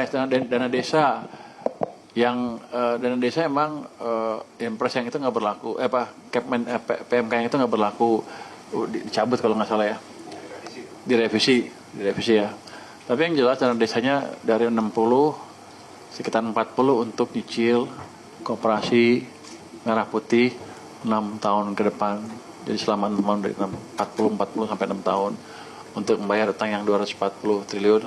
dana desa yang dana desa emang impres yang itu nggak berlaku, PMK yang itu nggak berlaku, dicabut kalau nggak salah ya, direvisi ya. Tapi yang jelas dana desanya dari 60 sekitar 40 untuk nyicil koperasi merah putih 6 tahun ke depan. Jadi selama 6 tahun dari 40 sampai 6 tahun untuk membayar utang yang 240 triliun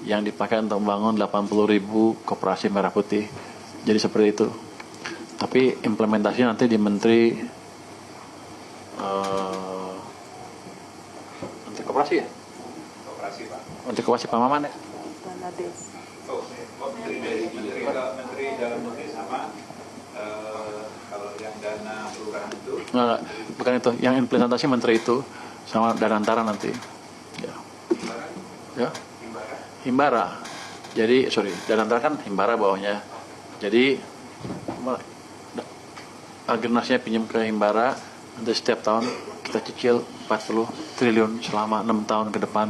yang dipakai untuk membangun 80.000 koperasi merah putih. Jadi seperti itu. Tapi implementasinya nanti di Menteri Koperasi ya? Koperasi, Pak. Menteri Koperasi Pak Maman ya? Oh, Menteri dalam negeri sama kalau yang dana kelurahan itu? Enggak, bukan itu. Yang implementasi Menteri itu sama dana antara nanti. Ya. Ya. Himbara. Jadi, dana antara kan Himbara bawahnya. Jadi, agenasnya pinjam ke Himbara, nanti setiap tahun kita cicil 40 triliun selama 6 tahun ke depan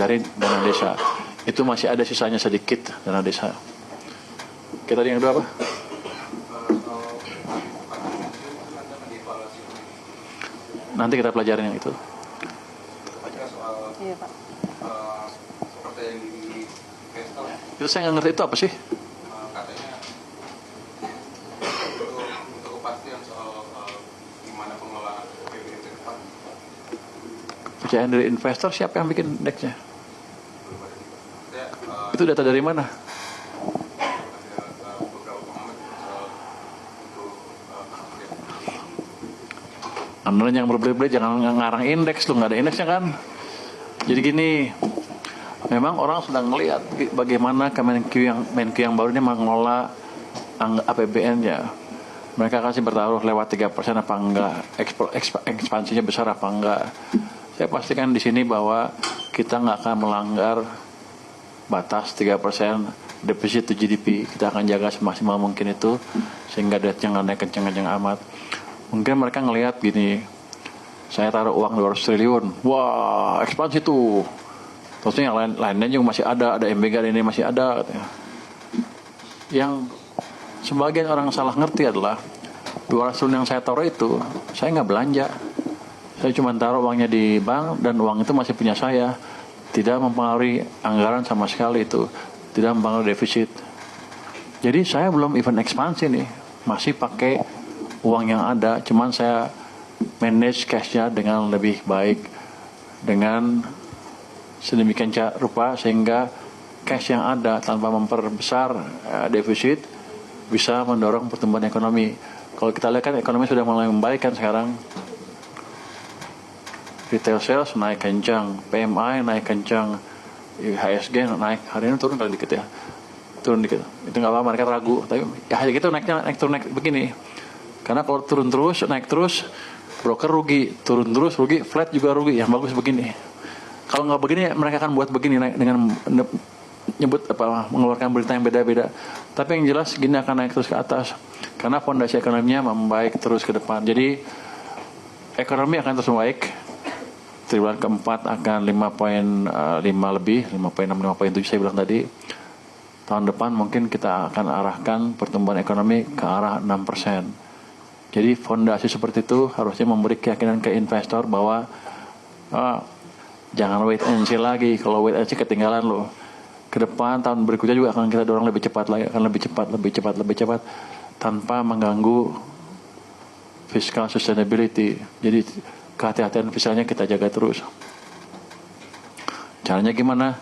dari dana desa. Itu masih ada sisanya sedikit dana desa. Kita tadi yang kedua apa? Nanti kita pelajarin yang itu. Iya, Pak. Seperti yang di investor, Itu saya nggak ngerti itu apa sih? katanya untuk kepastian soal gimana pengelolaan APBN ke depan. Percayaan dari investor siapa yang bikin indeksnya? Ya, Itu data dari mana? ada beberapa pengamat soal untuk Anda yang berbelit-belit jangan ngarang indeks, lu nggak ada indeksnya kan? Jadi gini, memang orang sedang melihat bagaimana Menkyu yang baru ini mengelola APBN-nya. Mereka kasih bertaruh lewat 3% apa enggak, ekspansinya besar apa enggak. Saya pastikan di sini bahwa kita nggak akan melanggar batas 3% defisit to GDP. Kita akan jaga semaksimal mungkin itu sehingga debt-nya nggak naik kenceng-kenceng amat. Mungkin mereka ngelihat gini, saya taruh uang 200 triliun, wah ekspansi tuh. Terusnya yang lainnya juga masih ada MBG ini masih ada katanya. Yang sebagian orang salah ngerti adalah 200 triliun yang saya taruh itu, saya nggak belanja. Saya cuma taruh uangnya di bank dan uang itu masih punya saya. Tidak mempengaruhi anggaran sama sekali itu. Tidak mempengaruhi defisit. Jadi saya belum event ekspansi nih. Masih pakai uang yang ada. Cuman saya manage cash-nya dengan lebih baik. Dengan sedemikian rupa sehingga cash yang ada tanpa memperbesar defisit bisa mendorong pertumbuhan ekonomi. Kalau kita lihat kan ekonomi sudah mulai membaik kan sekarang. Retail sales naik kencang, PMI naik kencang, IHSG naik, hari ini turun kali dikit ya, turun dikit. Itu nggak apa-apa, mereka ragu. Tapi ya gitu naik begini. Karena kalau turun terus, naik terus, broker rugi, turun terus rugi, flat juga rugi. Yang bagus begini. Kalau nggak begini, mereka akan buat begini naik dengan mengeluarkan berita yang beda-beda. Tapi yang jelas gini akan naik terus ke atas. Karena fondasi ekonominya membaik terus ke depan. Jadi ekonomi akan terus membaik. Triwulan keempat akan 5,5 lebih, 5,6, 5,7 saya bilang tadi. Tahun depan mungkin kita akan arahkan pertumbuhan ekonomi ke arah 6%. Jadi fondasi seperti itu harusnya memberi keyakinan ke investor bahwa jangan wait and see lagi. Kalau wait and see ketinggalan loh. Ke depan tahun berikutnya juga akan kita dorong lebih cepat lagi, akan lebih cepat tanpa mengganggu fiscal sustainability. Jadi kehati-hatian fiskalnya kita jaga terus. Caranya gimana?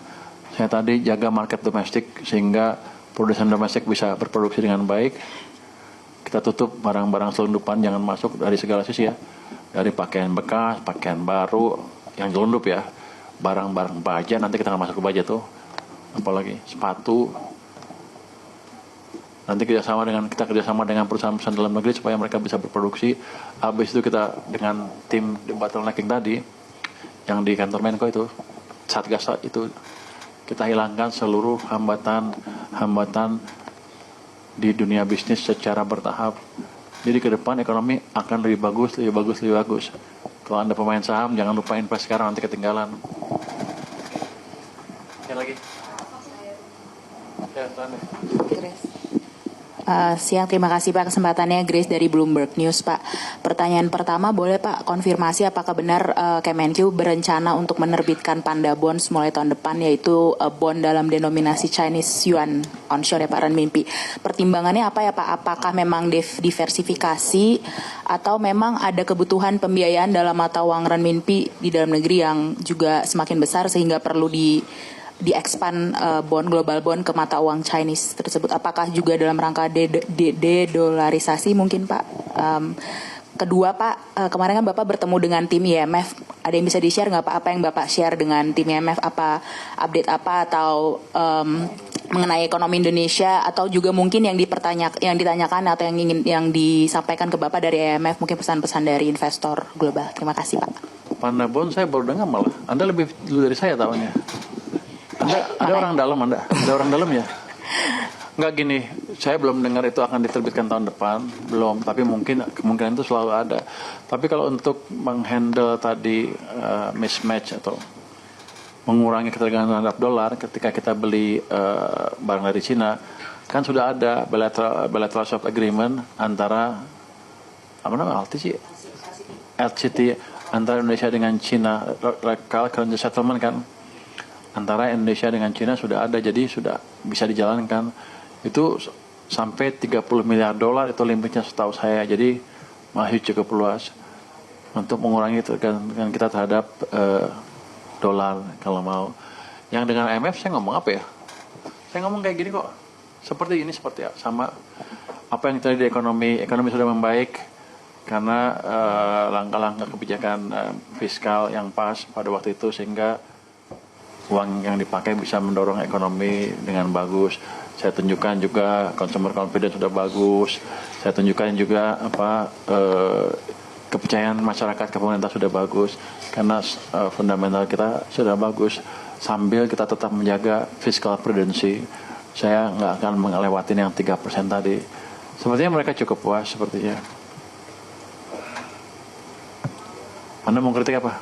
Saya tadi jaga market domestik sehingga produsen domestik bisa berproduksi dengan baik. Kita tutup barang-barang selundupan, jangan masuk dari segala sisi ya. Dari pakaian bekas, pakaian baru, yang selundup ya. Barang-barang baja, nanti kita nggak masuk ke baja tuh. Apalagi sepatu. Nanti kita kerjasama dengan perusahaan-perusahaan dalam negeri supaya mereka bisa berproduksi. Habis itu kita dengan tim di bottlenecking tadi yang di kantor Menko itu, Satgas itu, kita hilangkan seluruh hambatan di dunia bisnis secara bertahap. Jadi ke depan ekonomi akan lebih bagus. Kalau Anda pemain saham, jangan lupa invest sekarang, nanti ketinggalan. Yang lagi? Ya, Tane. Siang, terima kasih Pak kesempatannya. Grace dari Bloomberg News Pak. Pertanyaan pertama, boleh Pak konfirmasi apakah benar Kemenq berencana untuk menerbitkan Panda Bonds mulai tahun depan, yaitu bond dalam denominasi Chinese Yuan onshore ya Pak Renminbi. Pertimbangannya apa ya Pak? Apakah memang diversifikasi atau memang ada kebutuhan pembiayaan dalam mata uang Renminbi di dalam negeri yang juga semakin besar sehingga perlu di-expand bond, global bond ke mata uang Chinese tersebut. Apakah juga dalam rangka de-dolarisasi mungkin Pak? Kedua Pak, kemarin kan Bapak bertemu dengan tim IMF. Ada yang bisa di-share nggak Pak? Apa yang Bapak share dengan tim IMF? Apa update apa atau mengenai ekonomi Indonesia, atau juga mungkin yang ditanyakan atau yang disampaikan ke Bapak dari IMF, mungkin pesan-pesan dari investor global. Terima kasih Pak. Panda Bond saya baru dengar malah. Anda lebih dulu dari saya tahunya. Ada orang dalam Anda? Ada orang dalam ya? Enggak gini, saya belum dengar itu akan diterbitkan tahun depan, belum. Tapi mungkin kemungkinan itu selalu ada. Tapi kalau untuk menghandle tadi mismatch atau mengurangi ketergantungan terhadap dolar ketika kita beli barang dari Cina, kan sudah ada bilateral swap agreement antara LCT antara Indonesia dengan Cina, local currency settlement kan. Antara Indonesia dengan Cina sudah ada, jadi sudah bisa dijalankan. Itu sampai 30 miliar dolar itu limitnya setahu saya, jadi masih cukup luas untuk mengurangi ketergantungan kita terhadap dolar kalau mau. Yang dengan IMF saya ngomong apa ya? Saya ngomong kayak gini kok, seperti ini, seperti sama apa yang terjadi di ekonomi sudah membaik karena langkah-langkah kebijakan fiskal yang pas pada waktu itu, sehingga uang yang dipakai bisa mendorong ekonomi dengan bagus. Saya tunjukkan juga consumer confidence sudah bagus. Saya tunjukkan juga kepercayaan masyarakat ke pemerintah sudah bagus karena fundamental kita sudah bagus. Sambil kita tetap menjaga fiscal prudency. Saya nggak akan melewati yang 3% tadi. Sepertinya mereka cukup puas sepertinya. Anda mau kritik apa?